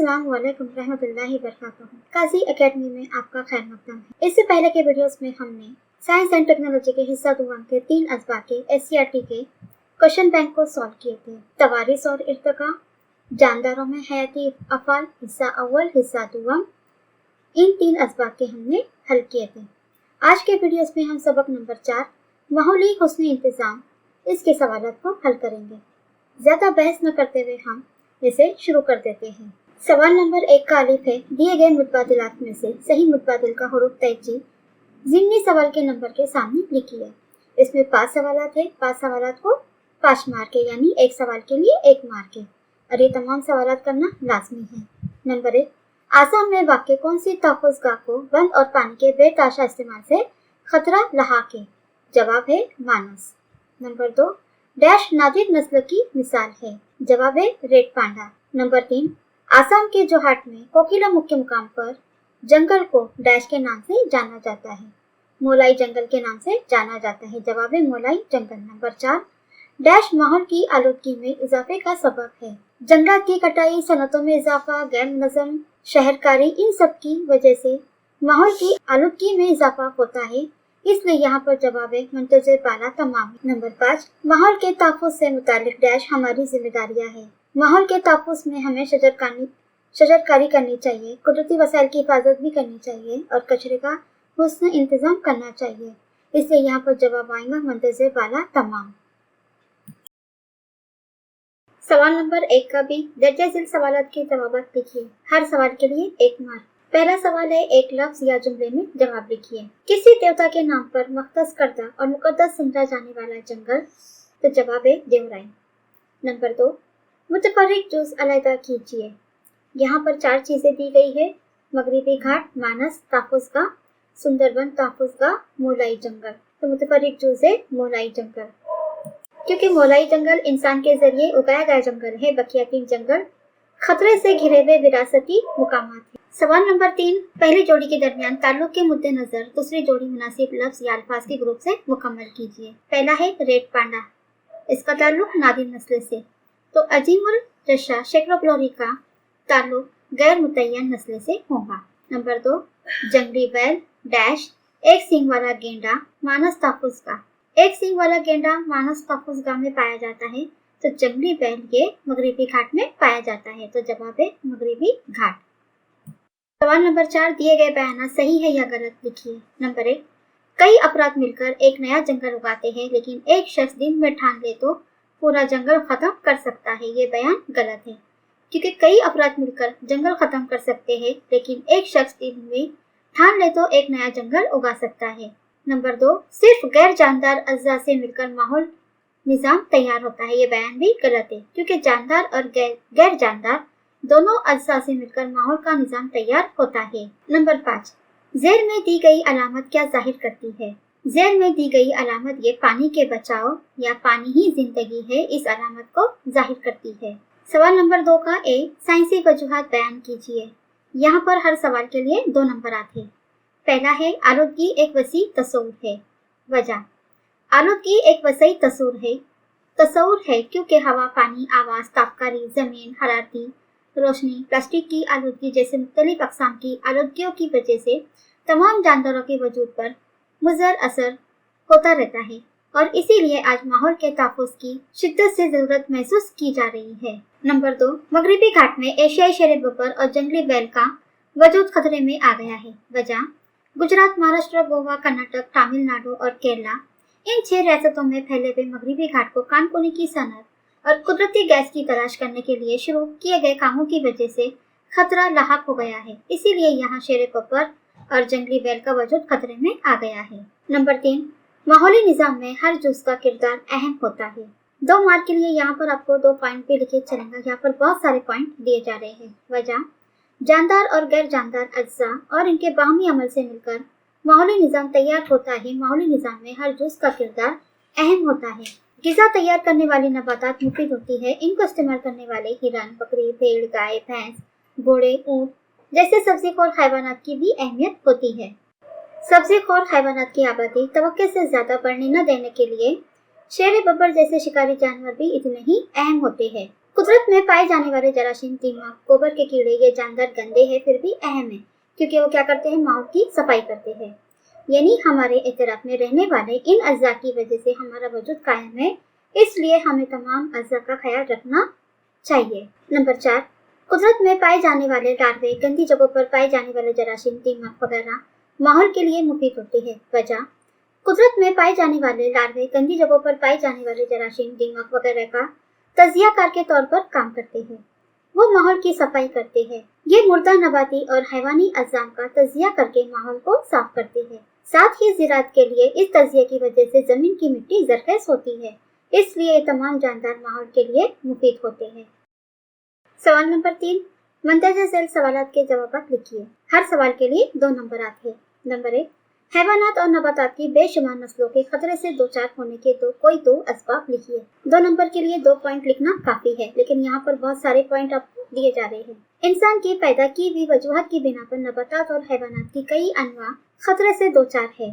अस्सलाम वालेकुम रहमतुल्लाहि वबरकातुहू। काजी एकेडमी में आपका खैर मकदम है। इससे पहले के वीडियोस में हमने साइंस एंड टेक्नोलॉजी के हिस्सा 2 के 3 अजबा के SCERT के क्वेश्चन बैंक को सॉल्व किए थे। तवारिस और इर्तिका, जानदारों में हयाती अफाल हिस्सा अव्वल हिस्सा 2 इन 3 अजबा के हमने हल किए थे। आज के वीडियोस में हम सबक नंबर 4 माहौली हुस्न इंतजाम इसके सवालों को हल करेंगे। ज्यादा बहस न करते हुए हम इसे शुरू कर देते हैं। सवाल नंबर 1 का अलिफ है। दिए गए मुतबादिलात में से सही मुतबादिल का हुरूफ तयजी ज़िमनी सवाल के नंबर के सामने लिखिए। इसमें 5 सवालात है। 5 सवालात को 5 मार्क के यानी एक सवाल के लिए 1 मार्क के, और ये तमाम सवालात करना लाजमी है। नंबर 1, आसाम में वाक़ कौन सी तहफ़्फ़ुज़गाह को बंद और पानी के बेताशा इस्तेमाल से खतरा लाहक है? जवाब है मानस। नंबर 2, डैश नादिर नस्ल की मिसाल है? जवाब है रेड पांडा। नंबर 3, आसाम के जोहाट में कोकिला मुख्य मुकाम पर जंगल को डैश के नाम से जाना जाता है? मोलाई जंगल के नाम से जाना जाता है। जवाब है मोलाई जंगल। नंबर 4, डैश माहौल की आलूदगी में इजाफे का सबब है? जंगलात की कटाई, सनतों में इजाफा, गैर मुनज़्ज़म शहरकारी, इन सब की वजह से माहौल की आलूदगी में इजाफा होता है, इसलिए यहाँ पर जवाब है मुंतज़िर बाला तमाम। नंबर 5, माहौल के तहफ़्फ़ुज़ से मुतालिक डैश हमारी जिम्मेदारियाँ है? माहौल के तहफ़्फ़ुज़ में हमें शजरकारी करनी चाहिए, कुदरती वसाइल की हिफाजत भी करनी चाहिए और कचरे का हुस्न इंतज़ाम करना चाहिए, इसलिए यहाँ पर जवाब आएगा मुंतज़िर बाला तमाम। सवाल नंबर 1 का भी दर्जा झेल सवालात के जवाब लिखिए। हर सवाल के लिए 1 मार्क। पहला सवाल है, एक लफ्ज या जुमले में जवाब लिखिए। किसी देवता के नाम पर मख्तस करदा और मुकद्दस समझा जाने वाला जंगल? तो जवाब है देवराई। नंबर 2, मुतफर्रिक जुज़ अलहदा कीजिए। यहाँ पर 4 चीजें दी गई है। मगरिबी घाट, मानस तहफ़्फ़ुज़गाह, सुंदरबन तहफ़्फ़ुज़गाह, मोलाई जंगल। तो मुतफर्रिक जुज़ है मोलाई जंगल, क्योंकि मोलाई जंगल इंसान के जरिए उगाया गया जंगल है। बकिया 3 जंगल खतरे से घिरे हुए विरासती मुकामात है। सवाल नंबर 3, पहली जोड़ी के दरमियान ताल्लुक के मुद्देनजर दूसरी जोड़ी मुनासिब लफ्ज या अल्फाज के ग्रुप से मुकम्मल कीजिए। पहला है रेड पांडा, इसका ताल्लुक नादिर नस्ल से। तो अजीमुल रशा शेक्रोप्लोरी का ताल्लुक गैर मुतय्यन नस्ल से होगा। नंबर 2, जंगली बैल डैश एक सींग वाला गेंडा मानस तहफ़्फ़ुज़गाह। एक सींग वाला गेंडा मानस तहफ़्फ़ुज़गाह में पाया जाता है, तो जंगली बैल ये मगरिबी घाट में पाया जाता है। तो जवाब है मगरिबी घाट। सवाल नंबर 4, दिए गए बयान सही है या गलत लिखिए। नंबर 1, कई अफराद मिलकर एक नया जंगल उगाते हैं, लेकिन एक शख्स दिन में ठान ले तो पूरा जंगल खत्म कर सकता है। ये बयान गलत है, क्योंकि कई अफराद मिलकर जंगल खत्म कर सकते हैं, लेकिन एक शख्स दिन में ठान ले तो एक नया जंगल उगा सकता है। नंबर 2, सिर्फ गैर जानदार अज्जा से मिलकर माहौल निज़ाम तैयार होता है। ये बयान भी गलत है, क्योंकि जानदार और गैर जानदार दोनों अज्जा से मिलकर माहौल का निज़ाम तैयार होता है। नंबर 5, ज़ेर में दी गई अलामत क्या जाहिर करती है? ज़ेर में दी गई अलामत ये पानी के बचाव या पानी ही जिंदगी है, इस अलामत को जाहिर करती है। सवाल नंबर 2 का ए, साइंसी वजूहात बयान कीजिए। यहाँ पर हर सवाल के लिए 2 नंबर आते हैं। पहला है, आलूदगी एक वसी तस्वुर है। वजह, आलूदगी एक वसी तस्वुर है क्योंकि हवा, पानी, आवाज़, तापकारी, ज़मीन, हरारती रोशनी, प्लास्टिक की आलूदगी जैसे मुख्तलिफ अक़साम की आलूदगियों की वजह से तमाम जानदारों के वजूद पर मुज़र असर होता रहता है, और इसीलिए आज माहौल के तहफ़्फ़ुज़ की शिद्दत से ज़रूरत महसूस की जा रही है। नंबर 2, मगरिबी घाट में एशियाई शेर बब्बर और जंगली बैल का वजूद खतरे में आ गया है। वजह, गुजरात, महाराष्ट्र, गोवा, कर्नाटक, तमिलनाडु और केरला, इन 6 रियासतों में फैले हुए मगरिबी घाट को कानपुनी की सनत और कुदरती गैस की तलाश करने के लिए शुरू किए गए कामों की वजह से खतरा लाहक हो गया है, इसीलिए यहाँ शेर बब्बर और जंगली बैल का वजूद खतरे में आ गया है। नंबर 3, माहौली निज़ाम में हर जुज़ का किरदार अहम होता है। 2 मार्क के लिए यहाँ पर आपको 2 पॉइंट पे लिखे चलेंगे। यहाँ पर बहुत सारे पॉइंट दिए जा रहे हैं। वजह, जानदार और गैर जानदार अज्जा और इनके बाहमी अमल से मिलकर माहौली निज़ाम तैयार होता है। माहौली निज़ाम में हर जुज़ का किरदार अहम होता है। ग़िज़ा तैयार करने वाली नबातात मुफीद होती है। इनको इस्तेमाल करने वाले हिरन, बकरी, भेड़, गाय, भैंस, घोड़े, ऊँट जैसे सब्ज़ीखोर हैवानात की भी अहमियत होती है। सब्ज़ीखोर हैवानात की आबादी तवक्के से ज़्यादा बढ़ने न देने के लिए शेर बब्बर जैसे शिकारी जानवर भी इतने ही अहम होते हैं। कुदरत में पाए जाने वाले जरासीम, दीमक, गोबर के कीड़े, ये जानवर गंदे हैं फिर भी अहम है, क्योंकि वो क्या करते हैं, माहौल की सफाई करते हैं। यानी हमारे इतराफ में रहने वाले इन अज्जा की वजह से हमारा वजूद कायम है, इसलिए हमें तमाम अज्जा का ख्याल रखना चाहिए। नंबर 4, कुदरत में पाए जाने वाले लार्वे, गंदी जगहों पर पाए जाने वाले जरासीम, दीमक वगैरह माहौल के लिए मुफीद होते हैं। वजह, कुदरत में पाए जाने वाले लार्वे गंदी जगहों पर पाए जाने वाले जरासीम, दीमक वगैरह का तजियाकार के तौर पर काम करते हैं। वो माहौल की सफाई करते हैं। ये मुर्दा नबाती और हैवानी अज़ाम का तजिया करके माहौल को साफ करते हैं। साथ ही ज़राअत के लिए इस तजिए की वजह से जमीन की मिट्टी ज़रख़ेज़ होती है, इसलिए ये तमाम जानदार माहौल के लिए मुफीद होते हैं। सवाल नंबर 3, मंदरजा झैल सवालात के जवाब लिखिए। हर सवाल के लिए 2 नंबर आते हैं। नंबर 1, हैवानात और नबातात की बेशुमार नस्लों के खतरे से दो चार होने के कोई दो असबाब लिखिए। 2 नंबर के लिए 2 पॉइंट लिखना काफी है, लेकिन यहाँ पर बहुत सारे पॉइंट आपको दिए जा रहे हैं। इंसान की पैदा की हुई वजूहत की बिना पर नबातात और हैवानात की कई अनवा खतरे से दो चार है।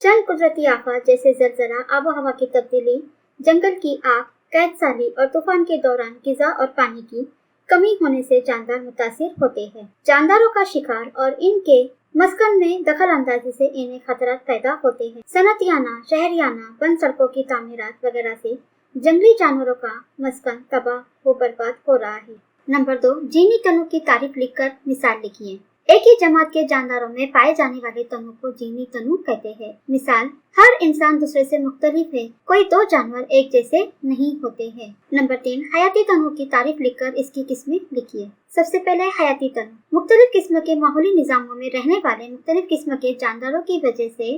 चंद कुदरती आफत जैसे जलजला, आबो हवा की तब्दीली, जंगल की आग, कैद साली और तूफान के दौरान ग़िज़ा और पानी की कमी होने से जानदार मुतासिर होते हैं। जानदारों का शिकार और इनके मस्कन में दखल अंदाजी से इन्हें खतरात पैदा होते हैं। सनतियाना, शहरियाना, बंद सड़कों की तामीरात वगैरह से जंगली जानवरों का मस्कन तबाह व बर्बाद हो रहा है। नंबर 2, जीनी तनु की तारीफ लिखकर मिसाल लिखिए। एक ही जमात के जानदारों में पाए जाने वाले तनु को जीनी तनु कहते हैं। मिसाल, हर इंसान दूसरे से मुख्तलिफ है, कोई 2 जानवर एक जैसे नहीं होते हैं। नंबर 3, हयाती तनु की तारीफ लिखकर इसकी किस्में लिखिए। सबसे पहले हयाती तनु, मुख्तलिफ किस्म के माहौली निज़ामों में रहने वाले मुख्तलिफ किस्म के जानदारों की वजह से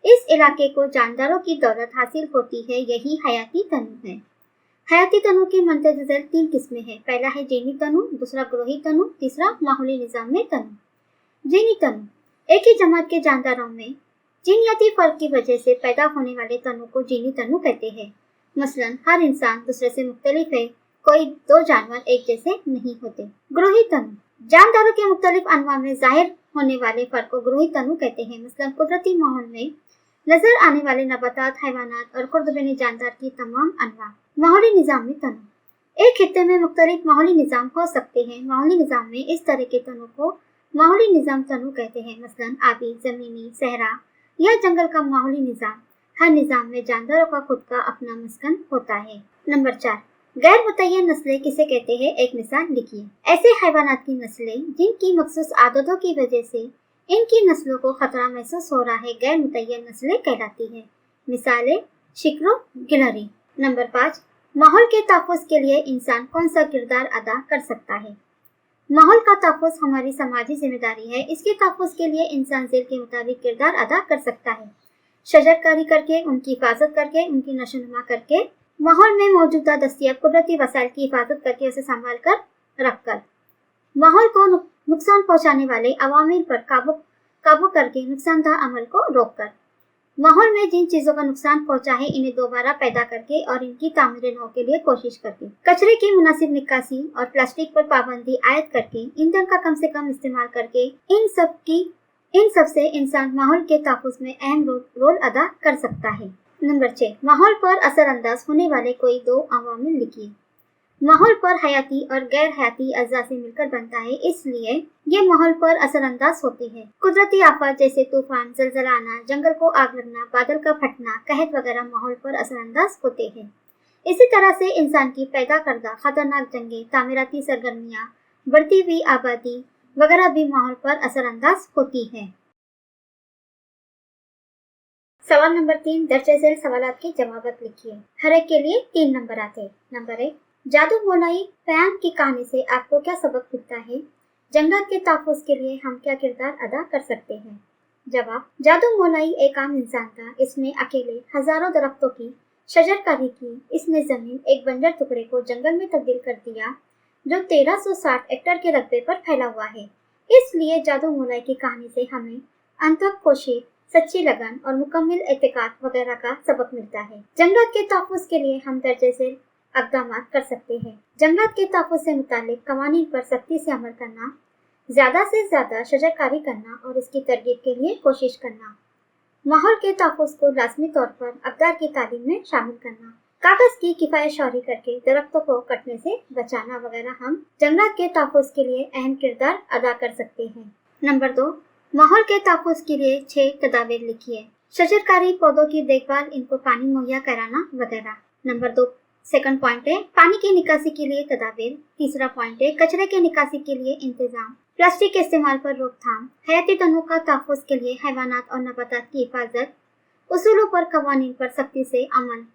इस इलाके को जानदारों की दौलत हासिल होती है, यही हयाती तनु है। हयाती तनु की मंतज़ झैल 3 किस्में हैं। पहला है जीनी तनु, दूसरा ग्रोही तनु, तीसरा माहौली निज़ाम में तनु। जीनी तनु, एक ही जमात के जानदारों में जीनियाती फर्क की वजह से पैदा होने वाले तनु को जीनी तनु कहते हैं। मसलन, हर इंसान दूसरे से मुख्तलिफ है, कोई 2 जानवर एक जैसे नहीं होते। ग्रोही तनु, जानदारों के मुख्तलिफ अनवा में जाहिर होने वाले फर्क को ग्रोही तनु कहते हैं। मसलन, कुदरती माहौल में नजर आने वाले नबातात, हैवानात और खुर्दबनी जानदार की तमाम अनवा। माहौली निज़ाम में तनु, एक खित्ते में मुख्तलिफ माहौली निज़ाम हो सकते हैं। माहौली निज़ाम में इस तरह के तनु को माहौली निज़ाम तनु कहते हैं। मसलन, आबी, जमीनी, सहरा या जंगल का माहौली निज़ाम। हर निज़ाम में जानदारों का खुद का अपना मस्कन होता है। नंबर 4, गैर मुतय्यन नस्लें किसे कहते हैं, एक मिसाल लिखिए। ऐसे हैवानात की नस्लें जिनकी मखसूस आदतों की वजह से इनकी नस्लों को खतरा महसूस हो रहा है, गैर मुतय्यन नस्लें कहलाती है। मिसालें, शिकरो, गिलहरी। नंबर 5, माहौल के तहफ़्फ़ुज़ के लिए इंसान कौन सा किरदार अदा कर सकता है। माहौल का तहफ़्फ़ुज़ हमारी समाजी जिम्मेदारी है। इसके तहफ़्फ़ुज़ के लिए इंसान ज़ेल के मुताबिक किरदार अदा कर सकता है। शजरकारी करके, उनकी हिफाजत करके, उनकी नशोनुमा करके, माहौल में मौजूदा दस्तियाब कुदरती वसाइल की हिफाजत करके, उसे संभाल कर रखकर, माहौल को नुकसान पहुँचाने वाले अवामिल पर काबू करके, नुकसानदाह अमल को रोककर, माहौल में जिन चीजों का नुकसान पहुंचा है इन्हें दोबारा पैदा करके और इनकी तामीर नौ के लिए कोशिश करके, कचरे की मुनासिब निकासी और प्लास्टिक पर पाबंदी आयद करके, ईंधन का कम से कम इस्तेमाल करके, इन सब से इंसान माहौल के तहफ़्फ़ुज़ में अहम रोल अदा कर सकता है। नंबर 6, माहौल पर असरअंदाज होने वाले कोई 2 अवामिल लिखिए। माहौल पर हयाती और गैर हयाती अज़्ज़ा से मिलकर बनता है, इसलिए ये माहौल पर असरअंदाज होते हैं। कुदरती आफत जैसे तूफान, जलजला आना, जंगल को आग लगना, बादल का फटना, कहत वगैरह माहौल पर असरअंदाज होते हैं। इसी तरह से इंसान की पैदा करदा खतरनाक जंगें, तामीराती सरगर्मियाँ, बढ़ती हुई आबादी वगैरह भी माहौल पर असरअंदाज होती हैं। सवाल नंबर 3, दर्जे झैल सवालात के जवाब लिखिए। हर एक के लिए 3 नंबर आते हैं। नंबर 1, जादू मोलाई क़याम की कहानी से आपको क्या सबक मिलता है? जंगलात के तहफ़्फ़ुज़ के लिए हम क्या किरदार अदा कर सकते हैं? जवाब, जादू मोलाई एक आम इंसान था। इसने अकेले हजारों दरख्तों की शजरकारी की। इसने जमीन एक बंजर टुकड़े को जंगल में तब्दील कर दिया जो 1360 हेक्टेयर के रकबे पर फैला हुआ है। इसलिए जादू मोलाई की कहानी से हमें अंतःकोशी, सच्ची लगन और मुकम्मल एतकाद वगैरह का सबक मिलता है। जंगलात के तहफ़्फ़ुज़ के लिए हम दर्जे झैल अक़दामात कर सकते हैं। जंगलात के तहफ़्फ़ुज़ से मुतालिक कवानीन पर सख्ती से अमल करना, ज़्यादा से ज़्यादा शजरकारी करना और इसकी तरगीब के लिए कोशिश करना, माहौल के तहफ़्फ़ुज़ को लाज़मी तौर पर अक़दार की तालीम में शामिल करना, कागज की किफायत शौरी करके दरख्तों को कटने से बचाना वगैरह हम जंगलात के तहफ़्फ़ुज़ के लिए अहम किरदार अदा कर सकते हैं। नंबर 2, माहौल के तहफ़्फ़ुज़ के लिए 6 तदाबीर लिखिए। शजरकारी पौधों की देखभाल, इनको पानी मुहैया कराना वगैरह। नंबर 2 सेकंड पॉइंट है पानी की निकासी के लिए तदाबीर। तीसरा पॉइंट है कचरे के निकासी के लिए इंतजाम, प्लास्टिक के इस्तेमाल पर रोकथाम, हयाती तनों का तहफ़्फ़ुज़ के लिए हैवानात और नबातात की हिफाजत, उसूलों पर कवानीन पर सख्ती से अमल।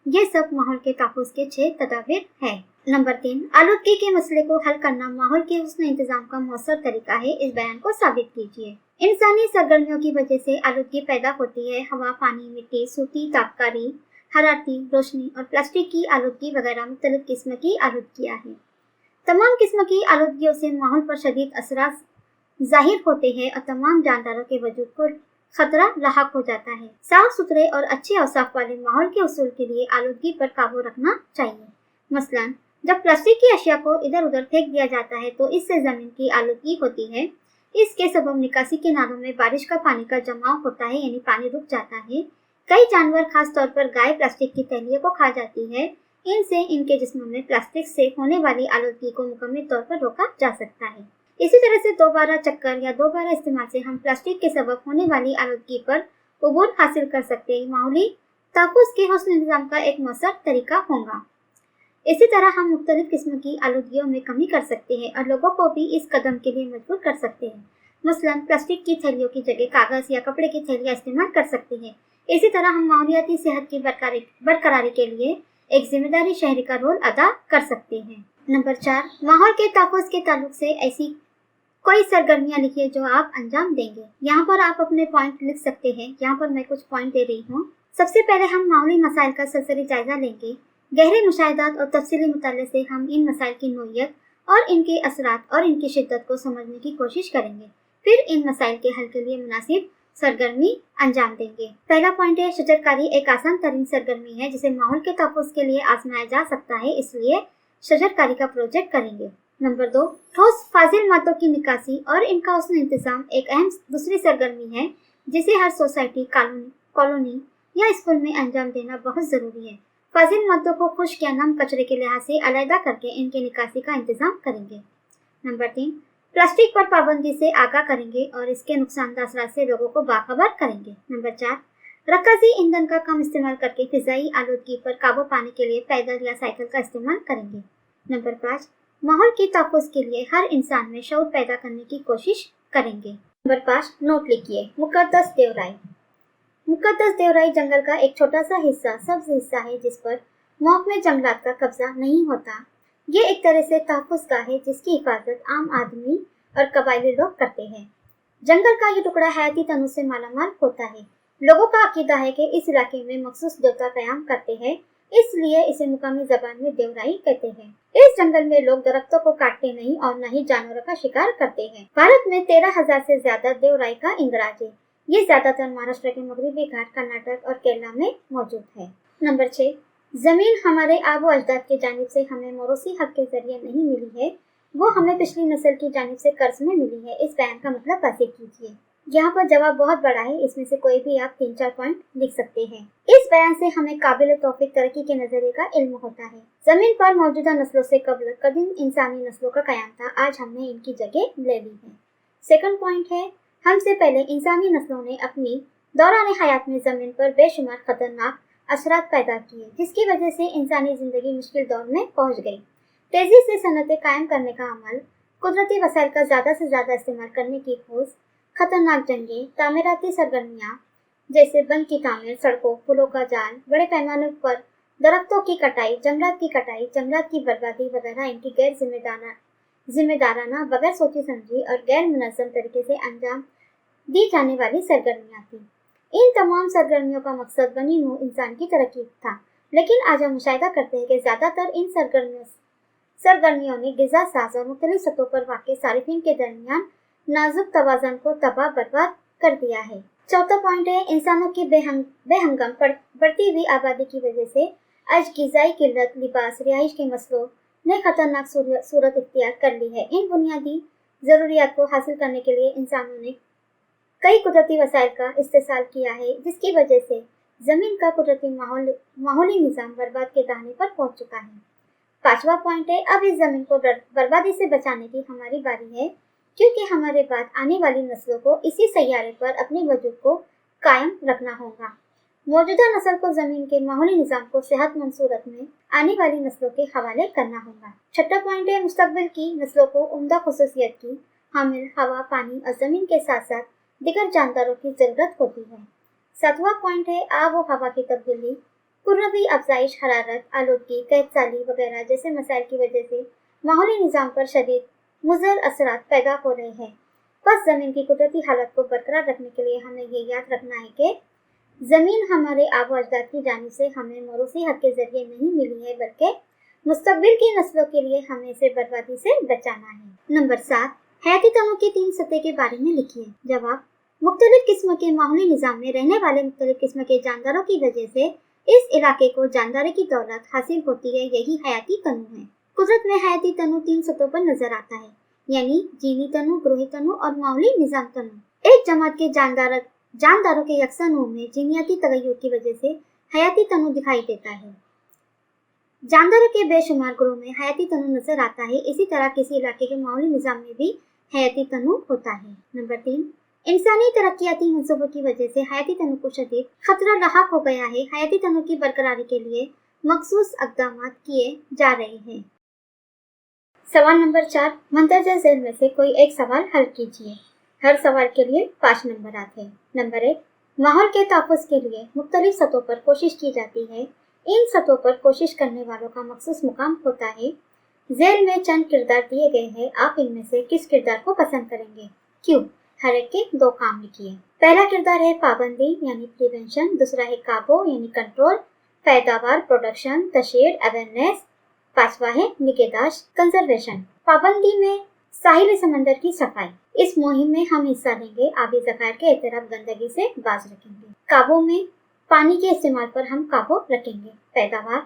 ये सब माहौल के तहफ़्फ़ुज़ के 6 तदाबीर है। नंबर 3, आलूदगी के मसले को हल करना माहौल के हुस्न इंतजाम का मौसर तरीका है। इस बयान को साबित कीजिए। इंसानी सरगर्मियों की वजह से आलूदगी पैदा होती है। हवा, पानी, मिट्टी, सूती तापकारी, हरारती रोशनी और प्लास्टिक की आलूदगी वगैरह मुख्तलिफ किस्म की आलूदगियाँ हैं। तमाम किस्म की आलूदगियों से माहौल पर शदीद असरात जाहिर होते हैं और तमाम जानदारों के वजूद को खतरा लाहक हो जाता है। साफ सुथरे और अच्छे औसाफ वाले माहौल के उसूल के लिए आलूदगी पर काबू रखना चाहिए। मसलन जब प्लास्टिक की अशिया को इधर उधर फेंक दिया जाता है तो इससे जमीन की आलूदगी होती है। इसके सबब निकासी के नालों में बारिश का पानी का जमाव होता है, यानी पानी रुक जाता है। कई जानवर, खास तौर पर गाय, प्लास्टिक की थैलियों को खा जाती है। इनसे इनके जिस्म में प्लास्टिक से होने वाली आलूदगी को मुकम्मल तौर पर रोका जा सकता है। इसी तरह से दोबारा चक्कर या दोबारा इस्तेमाल से हम प्लास्टिक के सबब होने वाली आलूदगी पर उबूर हासिल कर सकते हैं। माहौली तहफ़्फ़ुज़ के हुस्न इंतजाम का एक मौसर तरीका होगा। इसी तरह हम मुख्तलिफ किस्म की आलूदगियों में कमी कर सकते हैं और लोगों को भी इस कदम के लिए मजबूर कर सकते हैं। मसलन प्लास्टिक की थैलियों की जगह कागज या कपड़े की थैलियाँ इस्तेमाल कर सकते हैं। इसी तरह हम माहौलियाती सेहत की बरकरारी के लिए एक जिम्मेदारी शहरी का रोल अदा कर सकते हैं। नंबर 4, माहौल के तहफ़्फ़ुज़ के ताल्लुक से ऐसी कोई सरगर्मियाँ लिखिए जो आप अंजाम देंगे। यहाँ पर आप अपने पॉइंट लिख सकते हैं। यहाँ पर मैं कुछ पॉइंट दे रही हूँ। सबसे पहले हम मामूली मसाइल का सरसरी जायजा लेंगे। गहरे मुशाहिदात और तफसीली मुताले से हम इन मसाइल की नोयत और इनके असरात और इनकी शिद्दत को समझने की कोशिश करेंगे। फिर इन मसाइल के हल के लिए मुनासिब सरगर्मी अंजाम देंगे। पहला पॉइंट है शजरकारी एक आसान तरीन सरगर्मी है जिसे माहौल के तहफ़्फ़ुज़ के लिए आजमाया जा सकता है, इसलिए शजरकारी का प्रोजेक्ट करेंगे। नंबर 2, ठोस फाजिल मादों की निकासी और इनका हुस्न इंतजाम एक अहम दूसरी सरगर्मी है जिसे हर सोसाइटी, कॉलोनी या स्कूल में अंजाम देना बहुत ज़रूरी है। फाजिल मादों को खुश्क या नम कचरे के लिहाज से अलहदा करके इनके निकासी का इंतजाम करेंगे। नंबर 3, प्लास्टिक पर पाबंदी से आगाह करेंगे और इसके नुकसानदायक असरात से लोगों को बाखबर करेंगे। नंबर 4, रकाजी ईंधन का कम इस्तेमाल करके फिजाई आलूदगी पर काबू पाने के लिए पैदल या साइकिल का इस्तेमाल करेंगे। नंबर 5, माहौल के तहफ़्फ़ुज़ के लिए हर इंसान में शऊर पैदा करने की कोशिश करेंगे। नंबर 5, नोट लिखिए। मुक़द्दस देवराई। मुक़द्दस देवराई जंगल का एक छोटा सा हिस्सा, सब्ज़ हिस्सा है जिस पर महकमे जंगलात का कब्जा नहीं होता। ये एक तरह से तहफ़्फ़ुज़ गाह है जिसकी हिफाजत आम आदमी और कबायली लोग करते हैं। जंगल का ये टुकड़ा हयाती तनों से मालामाल होता है। लोगों का अकीदा है कि इस इलाके में मखसूस देवता क़याम करते हैं, इसलिए इसे मुकामी ज़बान में देवराई कहते हैं। इस जंगल में लोग दरख्तों को काटते नहीं और न ही जानवरों का शिकार करते हैं। भारत में 13,000 से ज्यादा देवराई का इंदराज है। ये ज्यादातर महाराष्ट्र के मगरबी घाट, कर्नाटक और केरला में मौजूद है। नंबर 6, जमीन हमारे आबो अजदाद की जानिब से हमें मौरूसी हक के जरिए नहीं मिली है, वो हमें पिछली नस्ल की जानिब से कर्ज में मिली है। इस बयान का मतलब वाज़ेह कीजिए। यहाँ पर जवाब बहुत बड़ा है, इसमें से कोई भी आप 3-4 पॉइंट लिख सकते हैं। इस बयान से हमें काबिल तौफीक तरक्की के नजरिए का इल्म होता है। जमीन पर मौजूदा नस्लों से कबल कदीम इंसानी नस्लों का कयाम था, आज हमने इनकी जगह ले ली है। सेकंड पॉइंट है, हमसे पहले इंसानी नस्लों ने अपनी दौरान हयात में जमीन पर बेशुमार खतरनाक असरात पैदा किए, जिसकी वजह से इंसानी जिंदगी मुश्किल दौर में पहुंच गई। तेजी से सनतें कायम करने का अमल, कुदरती वसाइल का ज्यादा से ज्यादा इस्तेमाल करने की खोज, खतरनाक जंगें, तामीराती सरगर्मियाँ जैसे बंद की तामीर, सड़कों, पुलों का जाल, बड़े पैमाने पर दरख्तों की कटाई, जंगलात की बर्बादी वगैरह इनकी गैर जिम्मेदाराना, बगैर सोची समझी और गैर मुनज़्ज़म तरीके से अंजाम दी जाने वाली सरगर्मियाँ थी। इन तमाम सरगर्मियों का मकसद बनी नूह इंसान की तरक्की था, लेकिन आज हम मुशाहिदा करते हैं कि ज़्यादातर इन सरगर्मियों ने गिज़ा साज और मुख्तलिफ सतहों पर वाक़े सारिफिन के दरमियान नाजुक तवाज़ुन को तबाह बर्बाद कर दिया है। चौथा पॉइंट है, इंसानों की बेहंगम बढ़ती हुई आबादी की वजह से आज ग़िज़ाई किल्लत, लिबास, रिहाइश के मसलों ने खतरनाक सूरत इख्तियार कर ली है। इन बुनियादी ज़रूरियात को हासिल करने के लिए इंसानों ने कई कुदरती वसाइल का इस्तेमाल किया है, जिसकी वजह से जमीन का कुदरती माहौली निजाम बर्बाद के दाने पर पहुंच चुका है। 5वां पॉइंट है, अब इस जमीन को बर्बादी से बचाने की हमारी बारी है, क्योंकि हमारे बाद आने वाली नस्लों को इसी सैयारे पर अपने वजूद को कायम रखना होगा। मौजूदा नस्ल को जमीन के माहौली निजाम को सेहतमंद सूरत में आने वाली नस्लों के हवाले करना होगा। 6वां पॉइंट है, मुस्तकबिल की नस्लों को उम्दा खुसूसियत की हामिल हवा, पानी और जमीन के साथ साथ दिगर जानदारों की जरूरत होती है। 7वां पॉइंट है, आब और हवा की तब्दीली, कुर्रवी अफजाइश, हरारत, आलूदगी, कहतसाली वगैरह जैसे मसाइल की वजह से माहौली निजाम पर शदीद मुज़र असरात पैदा हो रहे हैं। बस जमीन की कुदरती हालत को बरकरार रखने के लिए हमें ये याद रखना है कि जमीन हमारे आबो अजदाद की जानिब से हमें मौरूसी हक के जरिए नहीं मिली है, बल्कि मुस्तकबिल की नस्लों के लिए हमें इसे बर्बादी से बचाना है। नंबर 7, हयाती तनों की 3 सतह के बारे में लिखिए। जवाब, मुख्तलिफ किस्म के माहौली निजाम में रहने वाले मुख्तलिफ किस्म के जानदारों की वजह से इस इलाके को जानदारी की दौलत हासिल होती है, यही हयाती तनु है। कुदरत में हयाती तनु 3 सतहों पर नजर आता है, यानी जीनी तनु, ग्रोही तनु और माहौली निजाम तनु। एक जमात के जानदारों के यकसा नूह में जीनियाती तगय्युर की वजह से हयाती तनु दिखाई देता है। जानदारों के बेशुमार ग्रोह में हयाती तनु नजर आता है। इसी तरह किसी इलाके के माहौली निजाम में भी हयाती तनु होता है। नंबर 3, इंसानी तरक्याती मंसूबों की वजह से हयाती तनु को शदीद खतरा लाहक हो गया है। हयाती तनु की बरकरारी के लिए मखसूस इक़दाम किए जा रहे हैं। सवाल नंबर 4, मंदरजा झेल में से कोई एक सवाल हल कीजिए। हर सवाल के लिए 5 नंबर आते हैं। नंबर 1, माहौल के तहफ़्फ़ुज़ के लिए मुख्तलिफ सतहों पर कोशिश की जाती है। इन सतहों पर कोशिश करने वालों का मखसूस मुकाम होता है। झेल में चंद किरदार दिए गए हैं, आप इनमें से किस किरदार को पसंद करेंगे? क्यों? हर एक के 2 काम लिखिए। पहला किरदार है पाबंदी यानी प्रिवेंशन, दूसरा है काबू यानी कंट्रोल, पैदावार प्रोडक्शन, तशहीर अवेयरनेस, 5वां है निगहदाश्त कंजर्वेशन। पाबंदी में साहिल समंदर की सफाई, इस मुहिम में हम हिस्सा लेंगे, आबी ज़खायर के एतराफ गंदगी से बाज रखेंगे। काबू में पानी के इस्तेमाल पर हम काबू रखेंगे। पैदावार,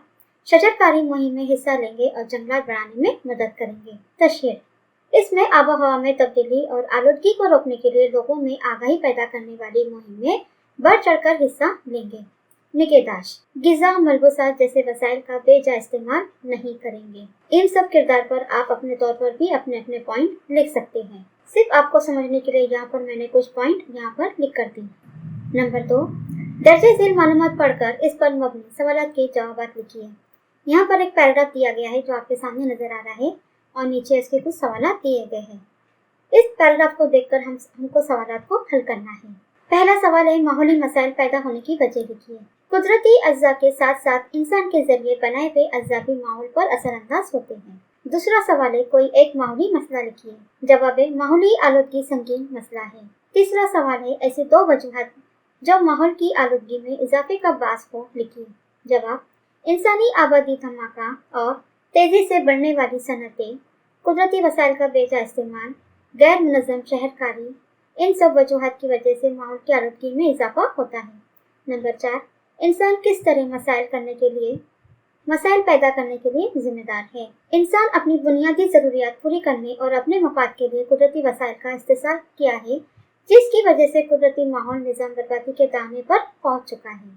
शजरकारी मुहिम में हिस्सा लेंगे और जंगलात बढ़ाने में मदद करेंगे। तशहीर, इसमें आबोहवा में तब्दीली और आलूदगी को रोकने के लिए लोगों में आगाही पैदा करने वाली मुहिम में बढ़ चढ़कर हिस्सा लेंगे। निगहदाश्त, गिज़ा मलबूसात जैसे वसाइल का बेजा इस्तेमाल नहीं करेंगे। इन सब किरदार पर आप अपने तौर पर भी अपने अपने पॉइंट लिख सकते हैं। सिर्फ आपको समझने के लिए यहाँ पर मैंने कुछ पॉइंट यहाँ पर लिख कर दी। नंबर 2, दर्जे झेल मालूमात पढ़कर इस पर मबनी सवालात के जवाब लिखिए। यहाँ पर एक पैराग्राफ दिया गया है जो आपके सामने नजर आ रहा है और नीचे इसके कुछ सवालात दिए गए हैं। इस पैराग्राफ को देखकर हमको सवालात को हल करना है। पहला सवाल है, माहौली मसाइल पैदा होने की वजह लिखिए। कुदरती अज्जा के साथ साथ इंसान के जरिए बनाए हुए अज्जा भी माहौल पर असरअंदाज होते हैं। दूसरा सवाल है, कोई एक माहौली मसला लिखिए। जवाब है, माहौली आलूदगी संगीन मसला है। तीसरा सवाल है, ऐसी 2 वजूहात जो माहौल की आलूदगी में इजाफे का बास हो लिखिए। जवाब, इंसानी आबादी धमाका और तेजी से बढ़ने वाली सनतें, कुदरती वसाइल का बेजा इस्तेमाल, गैर मुनज़्ज़म शहरकारी, इन सब वजूहात की वजह से माहौल की आलूदगी में इजाफा होता है। नंबर 4, इंसान किस तरह मसाइल पैदा करने के लिए जिम्मेदार है। इंसान अपनी बुनियादी ज़रूरियात पूरी करने और अपने मफाद के लिए कुदरती वसाइल का इस्तेमाल किया है, जिसकी वजह से कुदरती माहौल निज़ाम बर्बादी के दाने पर पहुंच चुका है।